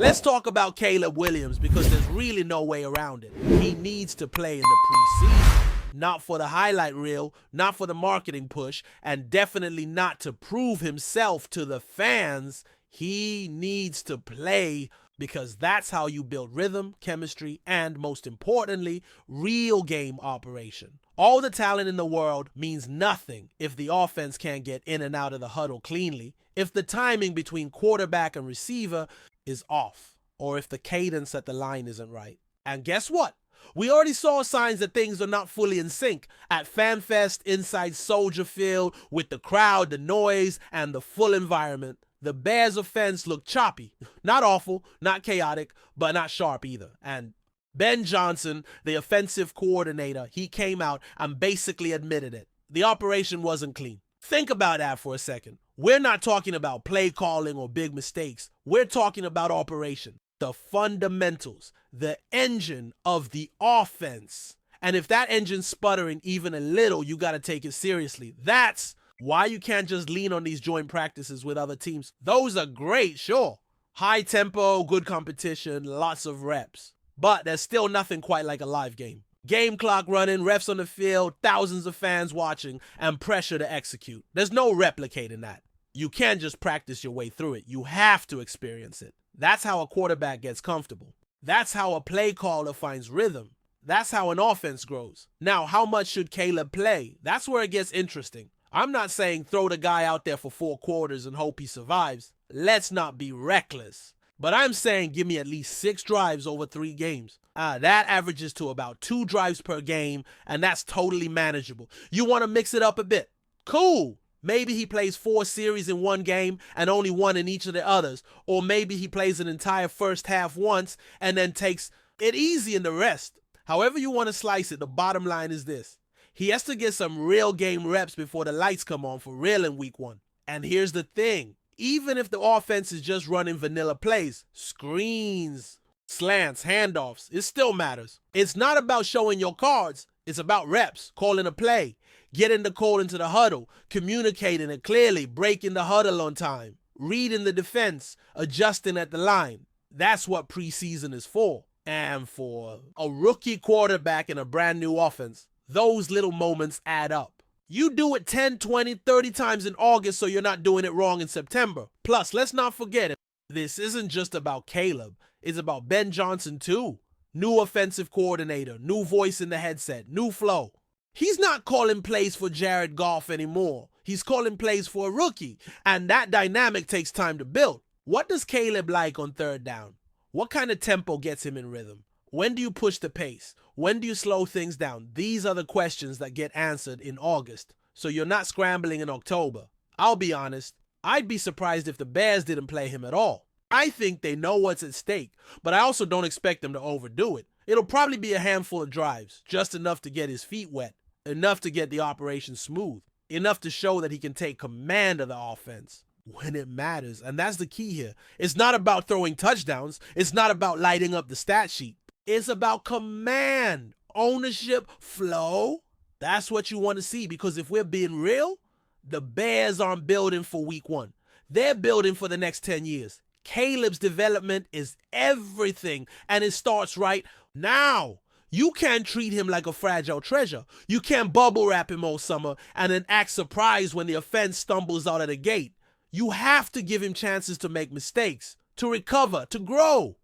Let's talk about Caleb Williams because there's really no way around it. He needs to play in the preseason. Not for the highlight reel, not for the marketing push, and definitely not to prove himself to the fans. He needs to play because that's how you build rhythm, chemistry, and most importantly, real game operation. All the talent in the world means nothing if the offense can't get in and out of the huddle cleanly, if the timing between quarterback and receiver is off, or if the cadence at the line isn't right. And guess what? We already saw signs that things are not fully in sync at FanFest inside Soldier Field with the crowd, the noise, and the full environment. The Bears' offense looked choppy. Not awful, not chaotic, but not sharp either. And Ben Johnson, the offensive coordinator, he came out and basically admitted it. The operation wasn't clean. Think about that for a second. We're not talking about play calling or big mistakes. We're talking about operation. The fundamentals, the engine of the offense. And if that engine's sputtering even a little, you got to take it seriously. That's why you can't just lean on these joint practices with other teams. Those are great, sure. High tempo, good competition, lots of reps. But there's still nothing quite like a live game. Game clock running, refs on the field, thousands of fans watching, and pressure to execute. There's no replicating that. You can't just practice your way through it. You have to experience it. That's how a quarterback gets comfortable. That's how a play caller finds rhythm. That's how an offense grows. Now, how much should Caleb play? That's where it gets interesting. I'm not saying throw the guy out there for 4 quarters and hope he survives. Let's not be reckless. But I'm saying give me at least 6 drives over 3 games. That averages to about 2 drives per game, and that's totally manageable. You want to mix it up a bit? Cool. Maybe he plays 4 series in one game and only 1 in each of the others. Or maybe he plays an entire first half once and then takes it easy in the rest. However you want to slice it, the bottom line is this. He has to get some real game reps before the lights come on for real in week 1. And here's the thing. Even if the offense is just running vanilla plays, screens, slants, handoffs, it still matters. It's not about showing your cards. It's about reps, calling a play, getting the call into the huddle, communicating it clearly, breaking the huddle on time, reading the defense, adjusting at the line. That's what preseason is for. And for a rookie quarterback in a brand new offense, those little moments add up. You do it 10, 20, 30 times in August so you're not doing it wrong in September. Plus, let's not forget, this isn't just about Caleb. It's about Ben Johnson too. New offensive coordinator, new voice in the headset, new flow. He's not calling plays for Jared Goff anymore. He's calling plays for a rookie. And that dynamic takes time to build. What does Caleb like on 3rd down? What kind of tempo gets him in rhythm? When do you push the pace? When do you slow things down? These are the questions that get answered in August. So you're not scrambling in October. I'll be honest, I'd be surprised if the Bears didn't play him at all. I think they know what's at stake, but I also don't expect them to overdo it. It'll probably be a handful of drives, just enough to get his feet wet, enough to get the operation smooth, enough to show that he can take command of the offense when it matters. And that's the key here. It's not about throwing touchdowns. It's not about lighting up the stat sheet. It's about command, ownership, flow. That's what you want to see, because if we're being real, the Bears aren't building for week 1. They're building for the next 10 years. Caleb's development is everything, and it starts right now. You can't treat him like a fragile treasure. You can't bubble wrap him all summer and then act surprised when the offense stumbles out of the gate. You have to give him chances to make mistakes, to recover, to grow.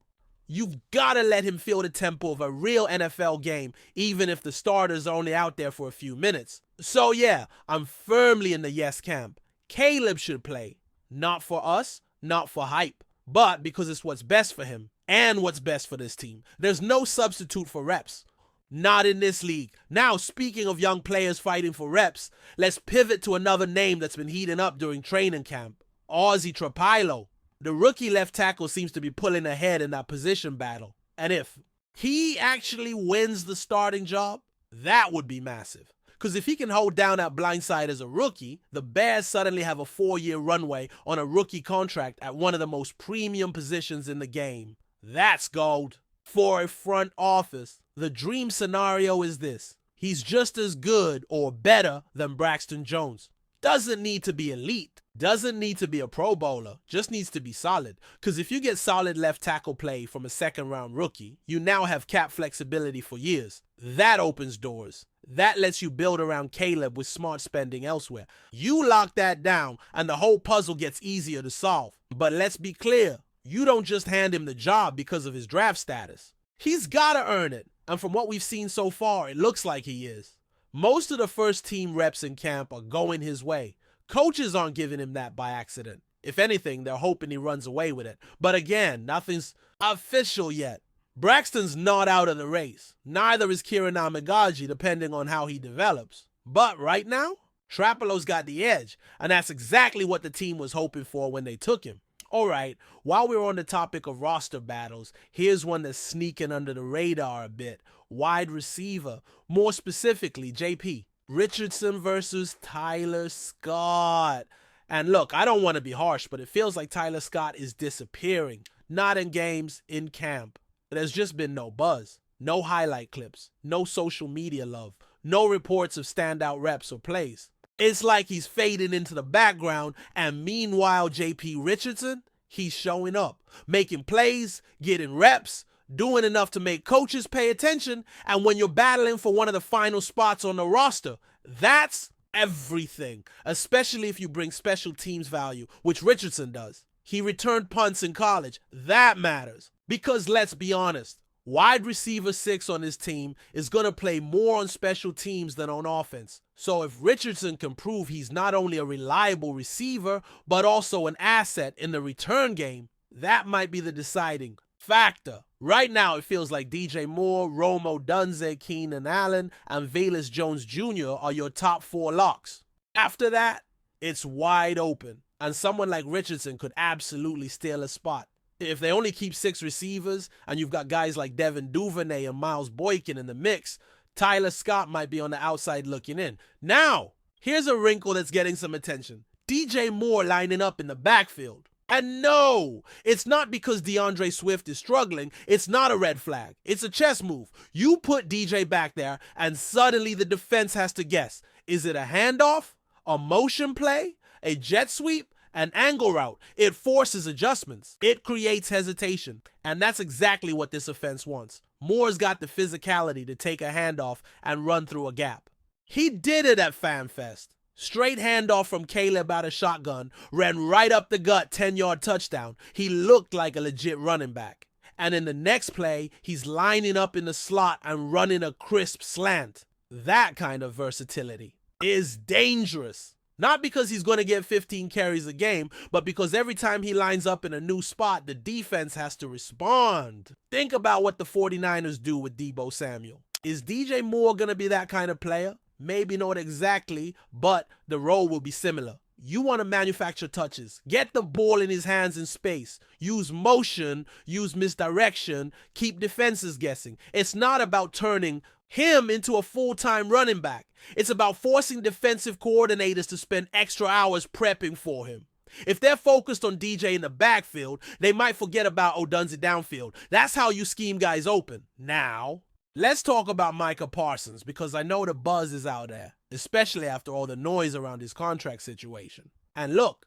You've got to let him feel the tempo of a real NFL game, even if the starters are only out there for a few minutes. So yeah, I'm firmly in the yes camp. Caleb should play. Not for us, not for hype, but because it's what's best for him and what's best for this team. There's no substitute for reps. Not in this league. Now, speaking of young players fighting for reps, let's pivot to another name that's been heating up during training camp. Ozzy Trapilo. The rookie left tackle seems to be pulling ahead in that position battle. And if he actually wins the starting job, that would be massive. Because if he can hold down that blind side as a rookie, the Bears suddenly have a 4-year runway on a rookie contract at one of the most premium positions in the game. That's gold. For a front office, the dream scenario is this. He's just as good or better than Braxton Jones. Doesn't need to be elite. Doesn't need to be a Pro Bowler. Just needs to be solid. Because if you get solid left tackle play from a second-round rookie, you now have cap flexibility for years. That opens doors. That lets you build around Caleb with smart spending elsewhere. You lock that down, and the whole puzzle gets easier to solve. But let's be clear. You don't just hand him the job because of his draft status. He's got to earn it. And from what we've seen so far, it looks like he is. Most of the first team reps in camp are going his way. Coaches aren't giving him that by accident. If anything, they're hoping he runs away with it. But again, nothing's official yet. Braxton's not out of the race. Neither is Kieran Amagaji, depending on how he develops. But right now, Trapalo's got the edge, and that's exactly what the team was hoping for when they took him. Alright, while we're on the topic of roster battles, here's one that's sneaking under the radar a bit. Wide receiver, more specifically JP. Richardson versus Tyler Scott. And look, I don't want to be harsh, but it feels like Tyler Scott is disappearing. Not in games, in camp. There's just been no buzz, no highlight clips, no social media love, no reports of standout reps or plays. It's like he's fading into the background, and meanwhile JP Richardson, he's showing up, making plays, getting reps, doing enough to make coaches pay attention, and when you're battling for one of the final spots on the roster, that's everything, especially if you bring special teams value, which Richardson does. He returned punts in college. That matters. Because let's be honest, wide receiver 6 on his team is going to play more on special teams than on offense. So if Richardson can prove he's not only a reliable receiver, but also an asset in the return game, that might be the deciding factor. Right now, it feels like DJ Moore, Rome Odunze, Keenan Allen, and Velus Jones Jr. are your top 4 locks. After that, it's wide open, and someone like Richardson could absolutely steal a spot. If they only keep 6 receivers, and you've got guys like Devin Duvernay and Miles Boykin in the mix, Tyler Scott might be on the outside looking in. Now, here's a wrinkle that's getting some attention. DJ Moore lining up in the backfield. And no, it's not because DeAndre Swift is struggling. It's not a red flag. It's a chess move. You put DJ back there, and suddenly the defense has to guess. Is it a handoff, a motion play, a jet sweep, an angle route? It forces adjustments. It creates hesitation. And that's exactly what this offense wants. Moore's got the physicality to take a handoff and run through a gap. He did it at FanFest. Straight handoff from Caleb out of shotgun, ran right up the gut, 10-yard touchdown. He looked like a legit running back. And in the next play, he's lining up in the slot and running a crisp slant. That kind of versatility is dangerous. Not because he's going to get 15 carries a game, but because every time he lines up in a new spot, the defense has to respond. Think about what the 49ers do with Deebo Samuel. Is DJ Moore going to be that kind of player? Maybe not exactly, but the role will be similar. You want to manufacture touches. Get the ball in his hands in space. Use motion, use misdirection, keep defenses guessing. It's not about turning him into a full-time running back. It's about forcing defensive coordinators to spend extra hours prepping for him. If they're focused on DJ in the backfield, they might forget about Odunze downfield. That's how you scheme guys open. Now, let's talk about Micah Parsons, because I know the buzz is out there, especially after all the noise around his contract situation. And look,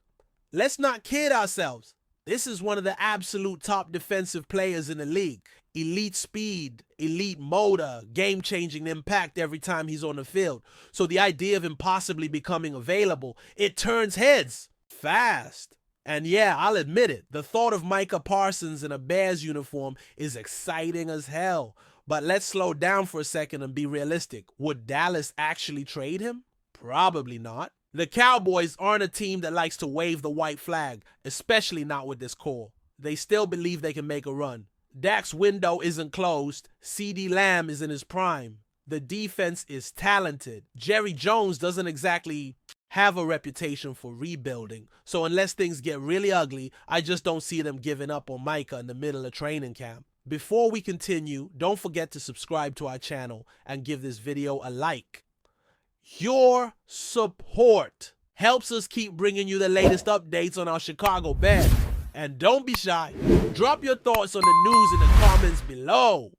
let's not kid ourselves. This is one of the absolute top defensive players in the league. Elite speed, elite motor, game-changing impact every time he's on the field. So the idea of him possibly becoming available, it turns heads fast. And yeah, I'll admit it, the thought of Micah Parsons in a Bears uniform is exciting as hell. But let's slow down for a second and be realistic. Would Dallas actually trade him? Probably not. The Cowboys aren't a team that likes to wave the white flag, especially not with this core. They still believe they can make a run. Dak's window isn't closed. CeeDee Lamb is in his prime. The defense is talented. Jerry Jones doesn't exactly have a reputation for rebuilding. So unless things get really ugly, I just don't see them giving up on Micah in the middle of training camp. Before we continue, don't forget to subscribe to our channel and give this video a like. Your support helps us keep bringing you the latest updates on our Chicago Bears. And don't be shy. Drop your thoughts on the news in the comments below.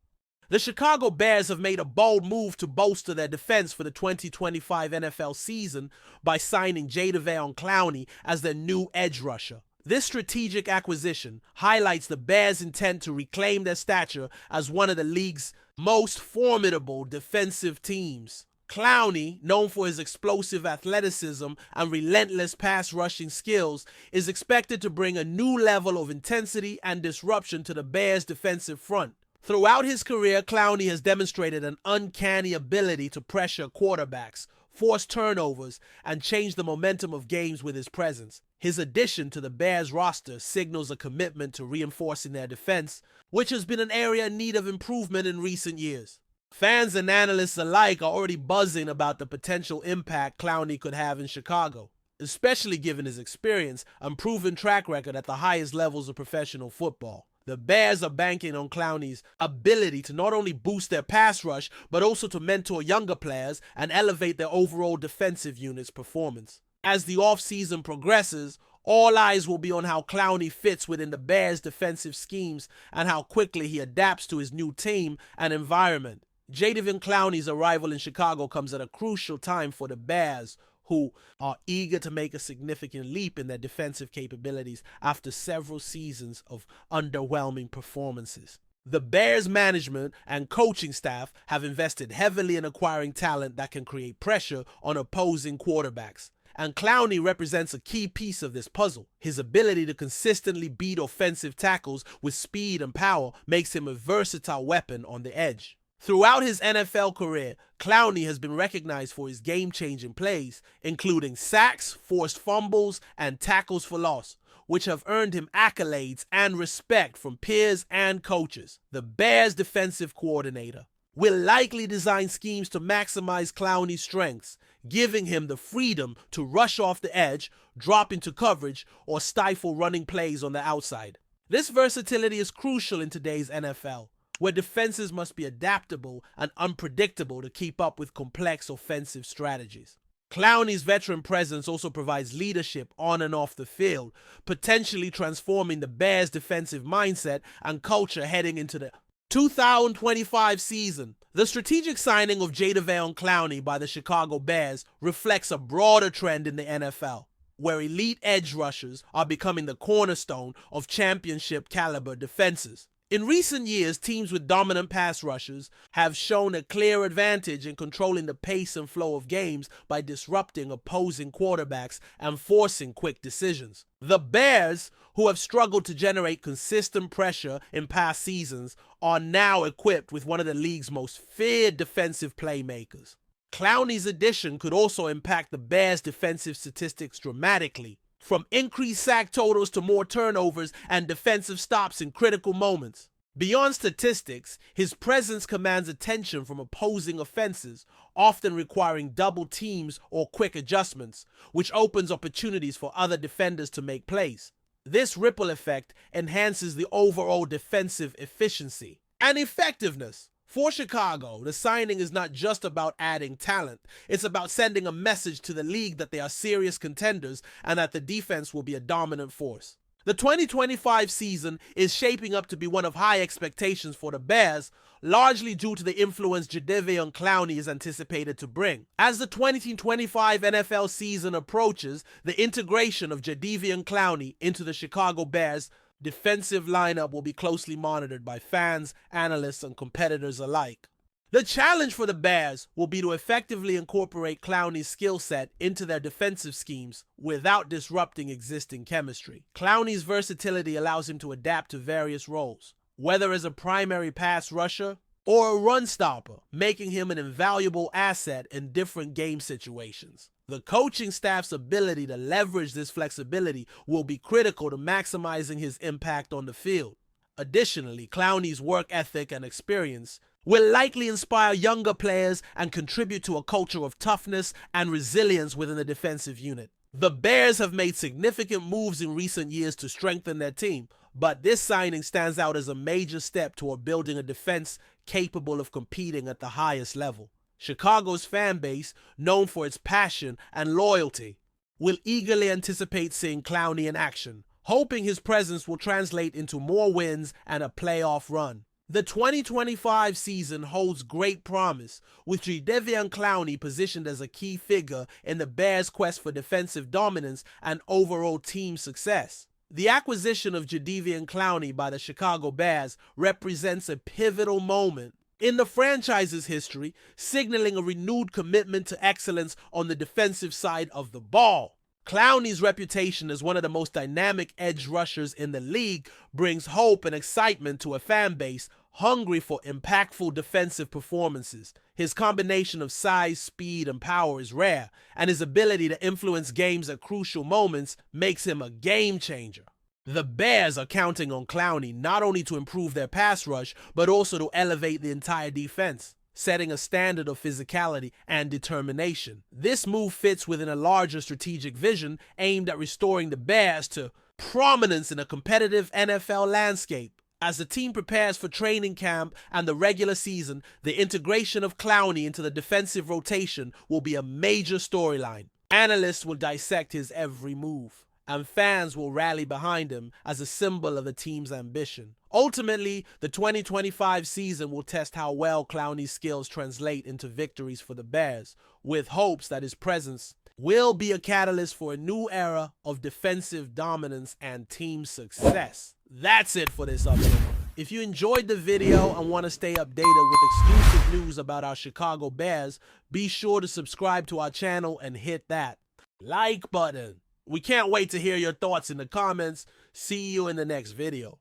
The Chicago Bears have made a bold move to bolster their defense for the 2025 NFL season by signing JADEVEON CLOWNEY as their new edge rusher. This strategic acquisition highlights the Bears' intent to reclaim their stature as one of the league's most formidable defensive teams. CLOWNEY, known for his explosive athleticism and relentless pass rushing skills, is expected to bring a new level of intensity and disruption to the Bears' defensive front. Throughout his career, CLOWNEY has demonstrated an uncanny ability to pressure quarterbacks, force turnovers, and change the momentum of games with his presence. His addition to the Bears roster signals a commitment to reinforcing their defense, which has been an area in need of improvement in recent years. Fans and analysts alike are already buzzing about the potential impact CLOWNEY could have in Chicago, especially given his experience and proven track record at the highest levels of professional football. The Bears are banking on CLOWNEY's ability to not only boost their pass rush, but also to mentor younger players and elevate their overall defensive unit's performance. As the offseason progresses, all eyes will be on how CLOWNEY fits within the Bears' defensive schemes and how quickly he adapts to his new team and environment. JADEVEON CLOWNEY's arrival in Chicago comes at a crucial time for the Bears, who are eager to make a significant leap in their defensive capabilities after several seasons of underwhelming performances. The Bears management and coaching staff have invested heavily in acquiring talent that can create pressure on opposing quarterbacks, and CLOWNEY represents a key piece of this puzzle. His ability to consistently beat offensive tackles with speed and power makes him a versatile weapon on the edge. Throughout his NFL career, CLOWNEY has been recognized for his game-changing plays, including sacks, forced fumbles, and tackles for loss, which have earned him accolades and respect from peers and coaches. The Bears' defensive coordinator will likely design schemes to maximize CLOWNEY's strengths, giving him the freedom to rush off the edge, drop into coverage, or stifle running plays on the outside. This versatility is crucial in today's NFL, where defenses must be adaptable and unpredictable to keep up with complex offensive strategies. CLOWNEY's veteran presence also provides leadership on and off the field, potentially transforming the Bears' defensive mindset and culture heading into the 2025 season. The strategic signing of JADEVEON CLOWNEY by the Chicago Bears reflects a broader trend in the NFL, where elite edge rushers are becoming the cornerstone of championship-caliber defenses. In recent years, teams with dominant pass rushers have shown a clear advantage in controlling the pace and flow of games by disrupting opposing quarterbacks and forcing quick decisions. The Bears, who have struggled to generate consistent pressure in past seasons, are now equipped with one of the league's most feared defensive playmakers. CLOWNEY's addition could also impact the Bears' defensive statistics dramatically, from increased sack totals to more turnovers and defensive stops in critical moments. Beyond statistics, his presence commands attention from opposing offenses, often requiring double teams or quick adjustments, which opens opportunities for other defenders to make plays. This ripple effect enhances the overall defensive efficiency and effectiveness. For Chicago, the signing is not just about adding talent. It's about sending a message to the league that they are serious contenders and that the defense will be a dominant force. The 2025 season is shaping up to be one of high expectations for the Bears, largely due to the influence JADEVEON CLOWNEY is anticipated to bring. As the 2025 NFL season approaches, the integration of JADEVEON CLOWNEY into the Chicago Bears defensive lineup will be closely monitored by fans, analysts, and competitors alike. The challenge for the Bears will be to effectively incorporate CLOWNEY's skill set into their defensive schemes without disrupting existing chemistry. CLOWNEY's versatility allows him to adapt to various roles, whether as a primary pass rusher or a run stopper, making him an invaluable asset in different game situations. The coaching staff's ability to leverage this flexibility will be critical to maximizing his impact on the field. Additionally, CLOWNEY's work ethic and experience will likely inspire younger players and contribute to a culture of toughness and resilience within the defensive unit. The Bears have made significant moves in recent years to strengthen their team, but this signing stands out as a major step toward building a defense capable of competing at the highest level. Chicago's fan base, known for its passion and loyalty, will eagerly anticipate seeing CLOWNEY in action, hoping his presence will translate into more wins and a playoff run. The 2025 season holds great promise, with JADEVEON CLOWNEY positioned as a key figure in the Bears' quest for defensive dominance and overall team success. The acquisition of JADEVEON CLOWNEY by the Chicago Bears represents a pivotal moment in the franchise's history, signaling a renewed commitment to excellence on the defensive side of the ball. Clowney's reputation as one of the most dynamic edge rushers in the league brings hope and excitement to a fan base hungry for impactful defensive performances. His combination of size, speed, and power is rare, and his ability to influence games at crucial moments makes him a game changer. The Bears are counting on Clowney not only to improve their pass rush, but also to elevate the entire defense, setting a standard of physicality and determination. This move fits within a larger strategic vision aimed at restoring the Bears to prominence in a competitive NFL landscape. As the team prepares for training camp and the regular season, the integration of Clowney into the defensive rotation will be a major storyline. Analysts will dissect his every move, and fans will rally behind him as a symbol of the team's ambition. Ultimately, the 2025 season will test how well Clowney's skills translate into victories for the Bears, with hopes that his presence will be a catalyst for a new era of defensive dominance and team success. That's it for this update. If you enjoyed the video and want to stay updated with exclusive news about our Chicago Bears, be sure to subscribe to our channel and hit that like button. We can't wait to hear your thoughts in the comments. See you in the next video.